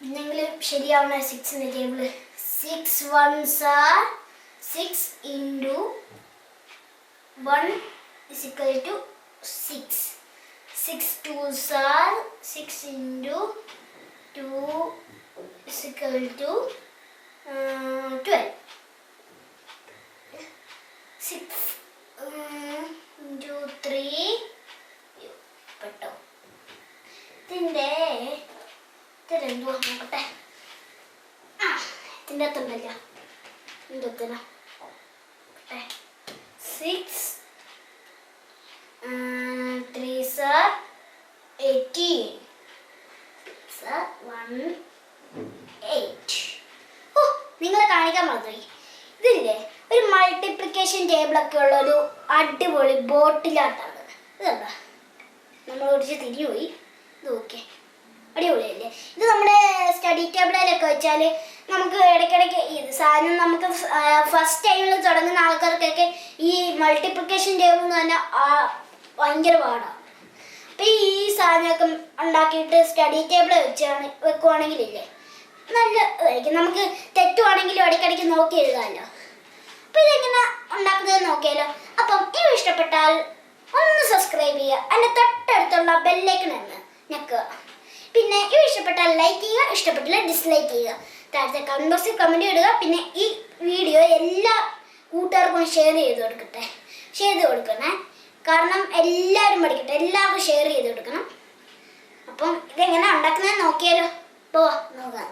എന്തെങ്കിലും ശരിയാവണ 6 table 6 ones are 6 into 1 is equal to 6. 6 twos are 6 into 2 is equal to 12. 6 into 3 പെട്ടോ. ഇതിൻ്റെ ഇതെന്തോ നോക്കട്ടെ. ഇതിൻ്റെ അകത്തുണ്ടല്ലോ എന്തൊക്കെയാ 6 3s are 18. 6 are 1 8. ഓ നിങ്ങളെ കാണിക്കാൻ മറന്നുപോയി. ഇതില്ലേ ഒരു മൾട്ടിപ്ലിക്കേഷൻ ടേബിളൊക്കെ ഉള്ള ഒരു അടിപൊളി ബോട്ടിലാട്ടാണ്. ഇതുണ്ടോ നമ്മൾ ഒടിച്ച് തിരിഞ്ഞുപോയി. ഇത് ഓക്കെ അടിപൊളിയല്ലേ. ഇത് നമ്മുടെ സ്റ്റഡി ടേബിളിലൊക്കെ വെച്ചാൽ നമുക്ക് ഇടയ്ക്കിടയ്ക്ക് ഇത് സാധനം നമുക്ക് ഫസ്റ്റ് ടൈമിൽ തുടങ്ങുന്ന ആൾക്കാർക്കൊക്കെ ഈ മൾട്ടിപ്ലിക്കേഷൻ ടേബിൾ എന്ന് പറഞ്ഞാൽ ഭയങ്കര പാടാണ്. അപ്പം ഈ സാധനമൊക്കെ ഉണ്ടാക്കിയിട്ട് സ്റ്റഡി ടേബിൾ വെക്കുവാണെങ്കിലില്ലേ നല്ല ഇതായിരിക്കും. നമുക്ക് തെറ്റുവാണെങ്കിലും ഇടയ്ക്കിടയ്ക്ക് നോക്കി എഴുതാമല്ലോ. അപ്പം ഇതെങ്ങനെ ഉണ്ടാക്കുന്നത് നോക്കിയാലോ. അപ്പം ഇത് ഇഷ്ടപ്പെട്ടാൽ ഒന്ന് സബ്സ്ക്രൈബ് ചെയ്യുക. അതിൻ്റെ തൊട്ടടുത്തുള്ള ബെല്ലൈക്കൺ എന്ന് ഞെക്കുക. പിന്നെ ഇത് ഇഷ്ടപ്പെട്ടാൽ ലൈക്ക് ചെയ്യുക, ഇഷ്ടപ്പെട്ടില്ല ഡിസ്ലൈക്ക് ചെയ്യുക. താഴത്തെ കമൻറ്റ് ബോക്സിൽ കമൻറ്റ് ഇടുക. പിന്നെ ഈ വീഡിയോ എല്ലാ കൂട്ടുകാർക്കും ഷെയർ ചെയ്ത് കൊടുക്കണേ. കാരണം എല്ലാവരും പഠിക്കട്ടെ, എല്ലാവർക്കും ഷെയർ ചെയ്ത് കൊടുക്കണം. അപ്പം ഇതെങ്ങനെ ഉണ്ടാക്കുന്നത് നോക്കിയാലോ. നോക്കാം.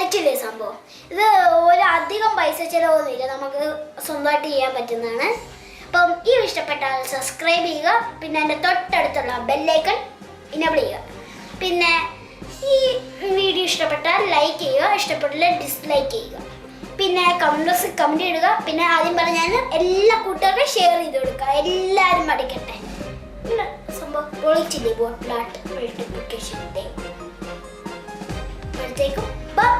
പൊളിച്ചില്ലേ സംഭവം. ഇത് ഒരു അധികം പൈസ ചിലവൊന്നുമില്ല, നമുക്ക് സ്വന്തമായിട്ട് ചെയ്യാൻ പറ്റുന്നതാണ്. അപ്പം ഈ ഇഷ്ടപ്പെട്ടാൽ സബ്സ്ക്രൈബ് ചെയ്യുക, പിന്നെ എൻ്റെ തൊട്ടടുത്തുള്ള ബെല്ലൈക്കൺ ഇനേബിൾ ചെയ്യുക. പിന്നെ ഈ വീഡിയോ ഇഷ്ടപ്പെട്ടാൽ ലൈക്ക് ചെയ്യുക, ഇഷ്ടപ്പെട്ടില്ല ഡിസ്ലൈക്ക് ചെയ്യുക. പിന്നെ കമൻറ്റ് ഇടുക. പിന്നെ ആദ്യം പറഞ്ഞാൽ എല്ലാ കൂട്ടുകാർക്കും ഷെയർ ചെയ്ത് കൊടുക്കുക, എല്ലാവരും പഠിക്കട്ടെ. സംഭവം പൊളിച്ചില്ലേ ബോട്ട് മൾട്ടിപ്ലിക്കേഷൻ്റെ. അപ്പോഴത്തേക്കും ബൈ.